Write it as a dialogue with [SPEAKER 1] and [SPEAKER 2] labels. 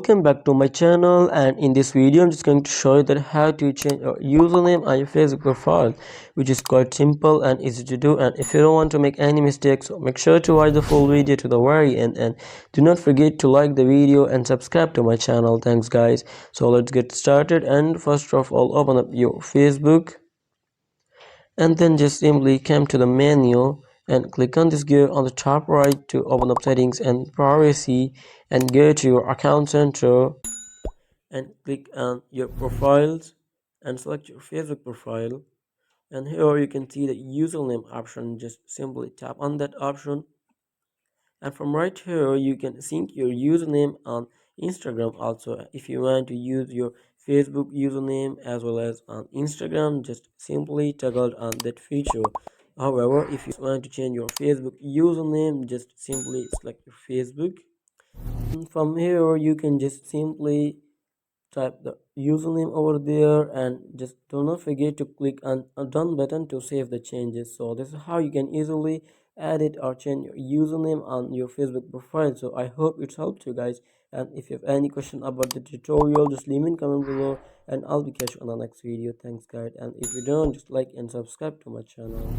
[SPEAKER 1] welcome back to my channel, and in this video I'm just going to show you that how to change your username on your Facebook profile, which is quite simple and easy to do. And if you don't want to make any mistakes, so make sure to watch the full video to the very end, and do not forget to like the video and subscribe to my channel. Thanks guys. So let's get started. And first of all, open up your Facebook and then just simply come to the menu and click on this gear on the top right to open up settings and privacy, and go to your account center and click on your profiles and select your Facebook profile. And here you can see the username option. Just simply tap on that option, and from right here you can sync your username on Instagram also. If you want to use your Facebook username as well as on Instagram, just simply toggle on that feature. However, if you want to change your Facebook username, just simply select your Facebook. And from here you can just simply type the username over there, and just do not forget to click on a done button to save the changes. So this is how you can easily edit or change your username on your Facebook profile. So I hope it helped you guys, and if you have any question about the tutorial, just leave me in comment below and I'll be catch you on the next video. Thanks guys, and if you don't, just like and subscribe to my channel.